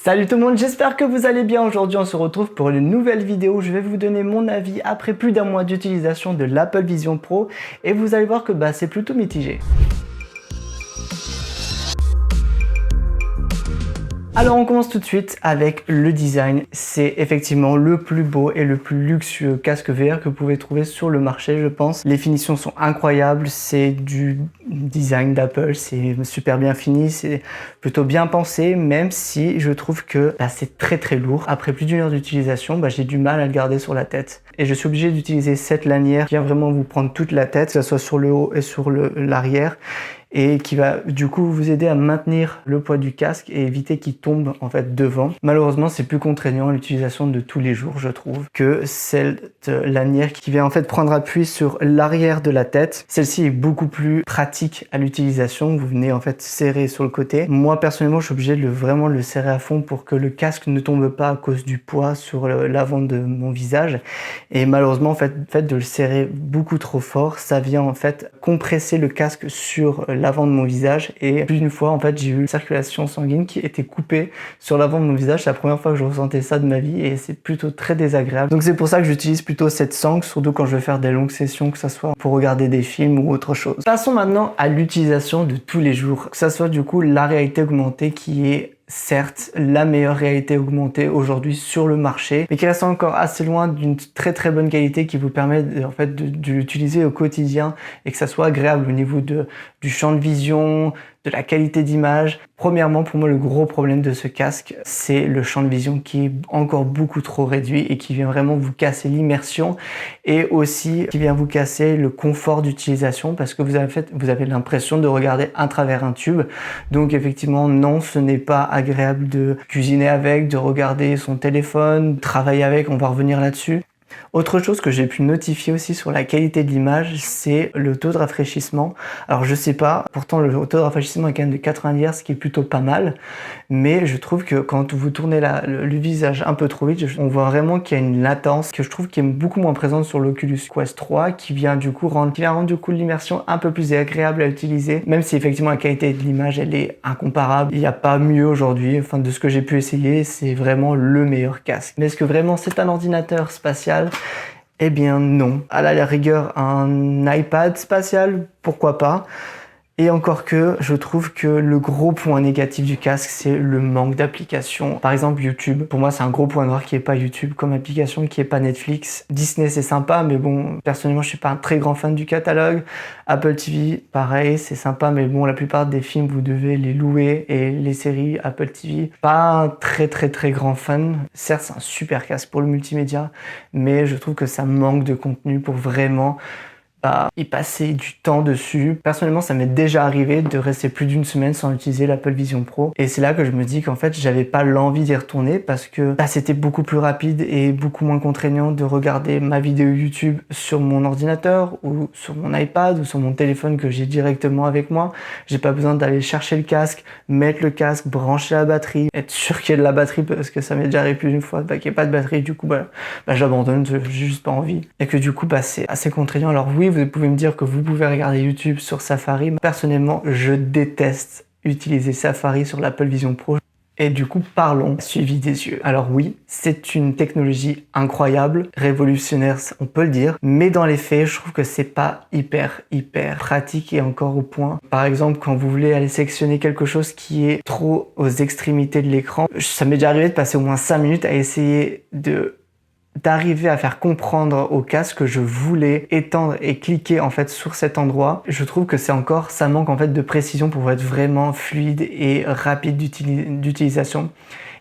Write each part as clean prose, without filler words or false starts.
Salut tout le monde, j'espère que vous allez bien. Aujourd'hui on se retrouve pour une nouvelle vidéo où je vais vous donner mon avis après plus d'un mois d'utilisation de l'Apple Vision Pro et vous allez voir que c'est plutôt mitigé. Alors on commence tout de suite avec le design. C'est effectivement le plus beau et le plus luxueux casque VR que vous pouvez trouver sur le marché, je pense. Les finitions sont incroyables, c'est du design d'Apple, c'est super bien fini, c'est plutôt bien pensé, même si je trouve que c'est très lourd. Après plus d'une heure d'utilisation, j'ai du mal à le garder sur la tête. Et je suis obligé d'utiliser cette lanière qui vient vraiment vous prendre toute la tête, que ce soit sur le haut et sur l'arrière, et qui va du coup vous aider à maintenir le poids du casque et éviter qu'il tombe en fait devant. Malheureusement, c'est plus contraignant à l'utilisation de tous les jours, je trouve, que cette lanière qui vient en fait prendre appui sur l'arrière de la tête. Celle-ci est beaucoup plus pratique à l'utilisation. Vous venez en fait serrer sur le côté. Moi personnellement, je suis obligé de vraiment le serrer à fond pour que le casque ne tombe pas à cause du poids sur l'avant de mon visage. Et malheureusement, en fait de le serrer beaucoup trop fort, ça vient en fait compresser le casque sur l'avant de mon visage, et plus d'une fois en fait j'ai eu une circulation sanguine qui était coupée sur l'avant de mon visage. C'est la première fois que je ressentais ça de ma vie et c'est plutôt très désagréable. Donc c'est pour ça que j'utilise plutôt cette sangle, surtout quand je veux faire des longues sessions, que ça soit pour regarder des films ou autre chose. Passons maintenant à l'utilisation de tous les jours, que ça soit du coup la réalité augmentée qui est certes la meilleure réalité augmentée aujourd'hui sur le marché, mais qui reste encore assez loin d'une très bonne qualité qui vous permet de l'utiliser au quotidien et que ça soit agréable au niveau du champ de vision, de la qualité d'image. Premièrement, pour moi, le gros problème de ce casque, c'est le champ de vision qui est encore beaucoup trop réduit et qui vient vraiment vous casser l'immersion et aussi qui vient vous casser le confort d'utilisation parce que vous avez l'impression de regarder à travers un tube. Donc effectivement, non, ce n'est pas agréable de cuisiner avec, de regarder son téléphone, travailler avec, on va revenir là-dessus. Autre chose que j'ai pu notifier aussi sur la qualité de l'image, c'est le taux de rafraîchissement. Alors je sais pas, pourtant le taux de rafraîchissement est quand même de 90 Hz, ce qui est plutôt pas mal, mais je trouve que quand vous tournez le visage un peu trop vite, on voit vraiment qu'il y a une latence que je trouve qui est beaucoup moins présente sur l'Oculus Quest 3, qui vient du coup rendre l'immersion un peu plus agréable à utiliser, même si effectivement la qualité de l'image elle est incomparable. Il n'y a pas mieux aujourd'hui, enfin de ce que j'ai pu essayer, c'est vraiment le meilleur casque. Mais est-ce que vraiment c'est un ordinateur spatial ? Eh bien non. À la rigueur, un iPad spatial, pourquoi pas. Et encore que, je trouve que le gros point négatif du casque, c'est le manque d'applications. Par exemple, YouTube. Pour moi, c'est un gros point noir qui est pas YouTube comme application, qui est pas Netflix. Disney, c'est sympa, mais bon, personnellement, je suis pas un très grand fan du catalogue. Apple TV, pareil, c'est sympa, mais bon, la plupart des films, vous devez les louer, et les séries Apple TV, pas un très grand fan. Certes, c'est un super casque pour le multimédia, mais je trouve que ça manque de contenu pour vraiment y passer du temps dessus. Personnellement, ça m'est déjà arrivé de rester plus d'une semaine sans utiliser l'Apple Vision Pro. Et c'est là que je me dis qu'en fait, j'avais pas l'envie d'y retourner parce que c'était beaucoup plus rapide et beaucoup moins contraignant de regarder ma vidéo YouTube sur mon ordinateur ou sur mon iPad ou sur mon téléphone que j'ai directement avec moi. J'ai pas besoin d'aller chercher le casque, mettre le casque, brancher la batterie, être sûr qu'il y ait de la batterie parce que ça m'est déjà arrivé plus d'une fois qu'il n'y ait pas de batterie. Du coup, j'abandonne, j'ai juste pas envie. Et que du coup, c'est assez contraignant. Alors oui, vous pouvez me dire que vous pouvez regarder YouTube sur Safari. Personnellement, je déteste utiliser Safari sur l'Apple Vision Pro. Et du coup, parlons suivi des yeux. Alors oui, c'est une technologie incroyable, révolutionnaire, on peut le dire, mais dans les faits, je trouve que c'est pas hyper pratique et encore au point. Par exemple, quand vous voulez aller sélectionner quelque chose qui est trop aux extrémités de l'écran, ça m'est déjà arrivé de passer au moins 5 minutes à essayer d'arriver à faire comprendre au casque que je voulais étendre et cliquer en fait sur cet endroit. Je trouve que ça manque en fait de précision pour être vraiment fluide et rapide d'utilisation.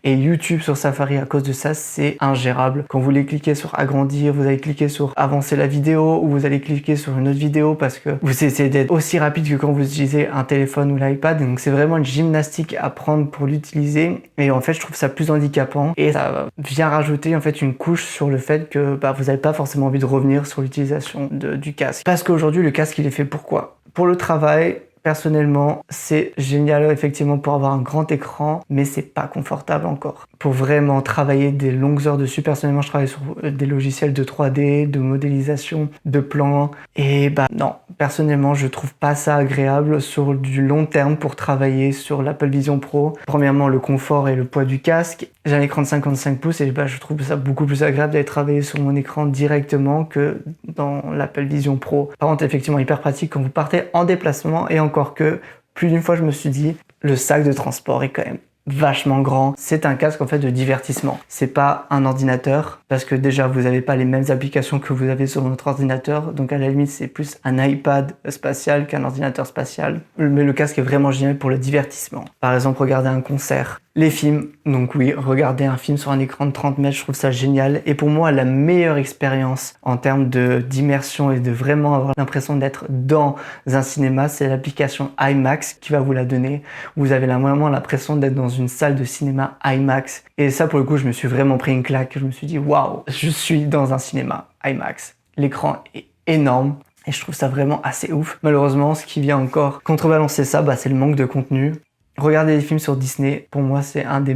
Et YouTube sur Safari, à cause de ça, c'est ingérable. Quand vous voulez cliquer sur agrandir, vous allez cliquer sur avancer la vidéo ou vous allez cliquer sur une autre vidéo parce que vous essayez d'être aussi rapide que quand vous utilisez un téléphone ou l'iPad. Donc c'est vraiment une gymnastique à prendre pour l'utiliser. Et en fait, je trouve ça plus handicapant et ça vient rajouter en fait une couche sur le fait que vous n'avez pas forcément envie de revenir sur l'utilisation du casque. Parce qu'aujourd'hui, le casque, il est fait pour quoi ? Pour le travail. Personnellement, c'est génial effectivement pour avoir un grand écran, mais c'est pas confortable encore. Pour vraiment travailler des longues heures dessus, personnellement, je travaille sur des logiciels de 3D, de modélisation, de plans, et bah non, personnellement, je trouve pas ça agréable sur du long terme pour travailler sur l'Apple Vision Pro. Premièrement, le confort et le poids du casque. J'ai un écran de 55 pouces et bah, je trouve ça beaucoup plus agréable d'aller travailler sur mon écran directement que dans l'Apple Vision Pro. Par contre, effectivement, hyper pratique quand vous partez en déplacement, et encore que, plus d'une fois, je me suis dit, le sac de transport est quand même vachement grand. C'est un casque en fait de divertissement. C'est pas un ordinateur parce que déjà vous n'avez pas les mêmes applications que vous avez sur votre ordinateur. Donc à la limite c'est plus un iPad spatial qu'un ordinateur spatial. Mais le casque est vraiment génial pour le divertissement. Par exemple regarder un concert. Les films, donc oui, regarder un film sur un écran de 30 mètres, je trouve ça génial. Et pour moi, la meilleure expérience en termes d'immersion et de vraiment avoir l'impression d'être dans un cinéma, c'est l'application IMAX qui va vous la donner. Vous avez vraiment l'impression d'être dans une salle de cinéma IMAX. Et ça, pour le coup, je me suis vraiment pris une claque. Je me suis dit, waouh, je suis dans un cinéma IMAX. L'écran est énorme. Et je trouve ça vraiment assez ouf. Malheureusement, ce qui vient encore contrebalancer ça, c'est le manque de contenu. Regarder des films sur Disney, pour moi, c'est une des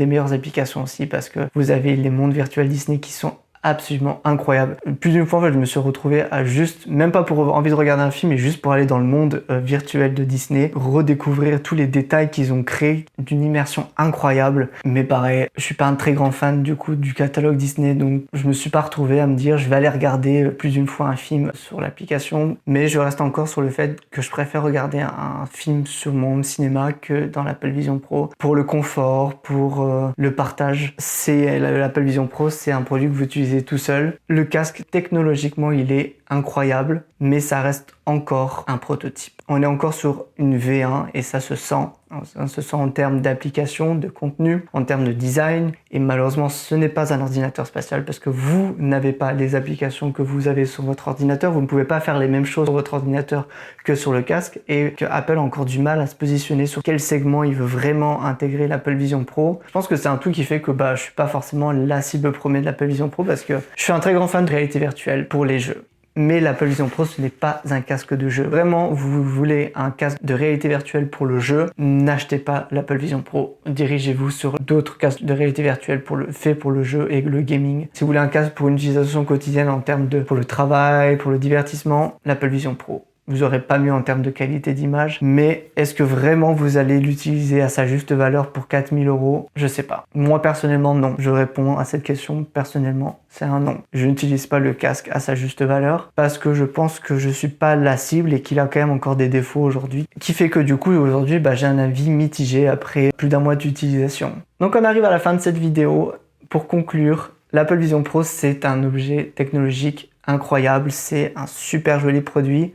meilleures applications aussi parce que vous avez les mondes virtuels Disney qui sont absolument incroyable. Plus d'une fois, en fait, je me suis retrouvé à juste, même pas pour envie de regarder un film, mais juste pour aller dans le monde virtuel de Disney, redécouvrir tous les détails qu'ils ont créés d'une immersion incroyable. Mais pareil, je suis pas un très grand fan du coup du catalogue Disney, donc je me suis pas retrouvé à me dire je vais aller regarder plus d'une fois un film sur l'application, mais je reste encore sur le fait que je préfère regarder un film sur mon home cinéma que dans l'Apple Vision Pro. Pour le confort, pour le partage, l'Apple Vision Pro, c'est un produit que vous utilisez tout seul. Le casque, technologiquement, il est incroyable, mais ça reste encore un prototype. On est encore sur une V1 et ça se sent. Ça se sent en termes d'application, de contenu, en termes de design. Et malheureusement, ce n'est pas un ordinateur spatial parce que vous n'avez pas les applications que vous avez sur votre ordinateur. Vous ne pouvez pas faire les mêmes choses sur votre ordinateur que sur le casque. Et que Apple a encore du mal à se positionner sur quel segment il veut vraiment intégrer l'Apple Vision Pro. Je pense que c'est un tout qui fait que je suis pas forcément la cible première de l'Apple Vision Pro parce que je suis un très grand fan de réalité virtuelle pour les jeux. Mais l'Apple Vision Pro, ce n'est pas un casque de jeu. Vraiment, vous voulez un casque de réalité virtuelle pour le jeu, n'achetez pas l'Apple Vision Pro. Dirigez-vous sur d'autres casques de réalité virtuelle faits pour le jeu et le gaming. Si vous voulez un casque pour une utilisation quotidienne en termes pour le travail, pour le divertissement, l'Apple Vision Pro. Vous n'aurez pas mieux en termes de qualité d'image, mais est-ce que vraiment vous allez l'utiliser à sa juste valeur pour 4000 €? Je sais pas. Moi personnellement non. Je réponds à cette question personnellement, c'est un non. Je n'utilise pas le casque à sa juste valeur parce que je pense que je suis pas la cible et qu'il a quand même encore des défauts aujourd'hui, qui fait que du coup aujourd'hui j'ai un avis mitigé après plus d'un mois d'utilisation. Donc on arrive à la fin de cette vidéo. Pour conclure, l'Apple Vision Pro c'est un objet technologique incroyable, c'est un super joli produit,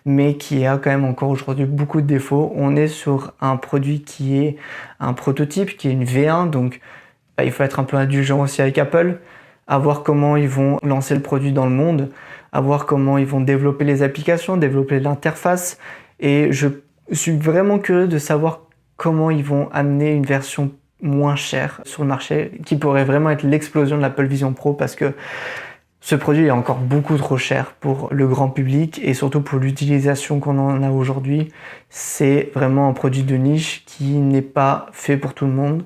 mais qui a quand même encore aujourd'hui beaucoup de défauts. On est sur un produit qui est un prototype, qui est une V1, donc il faut être un peu indulgent aussi avec Apple, à voir comment ils vont lancer le produit dans le monde, à voir comment ils vont développer les applications, développer l'interface, et je suis vraiment curieux de savoir comment ils vont amener une version moins chère sur le marché, qui pourrait vraiment être l'explosion de l'Apple Vision Pro, parce que ce produit est encore beaucoup trop cher pour le grand public et surtout pour l'utilisation qu'on en a aujourd'hui. C'est vraiment un produit de niche qui n'est pas fait pour tout le monde,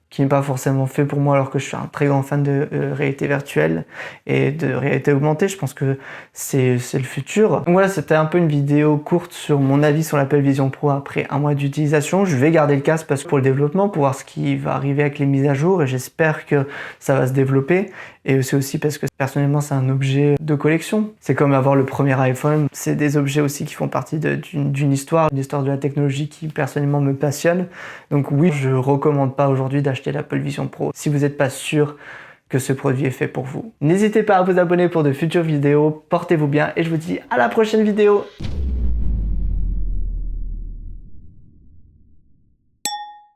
qui n'est pas forcément fait pour moi alors que je suis un très grand fan de réalité virtuelle et de réalité augmentée. Je pense que c'est le futur. Donc voilà, c'était un peu une vidéo courte sur mon avis sur l'Apple Vision Pro après un mois d'utilisation. Je vais garder le casque parce que pour le développement, pour voir ce qui va arriver avec les mises à jour et j'espère que ça va se développer. Et c'est aussi parce que personnellement c'est un objet de collection. C'est comme avoir le premier iPhone. C'est des objets aussi qui font partie d'une histoire, une histoire de la technologie qui personnellement me passionne. Donc oui, je recommande pas aujourd'hui d'acheter l'Apple Vision Pro si vous n'êtes pas sûr que ce produit est fait pour vous. N'hésitez pas à vous abonner pour de futures vidéos. Portez-vous bien et je vous dis à la prochaine vidéo.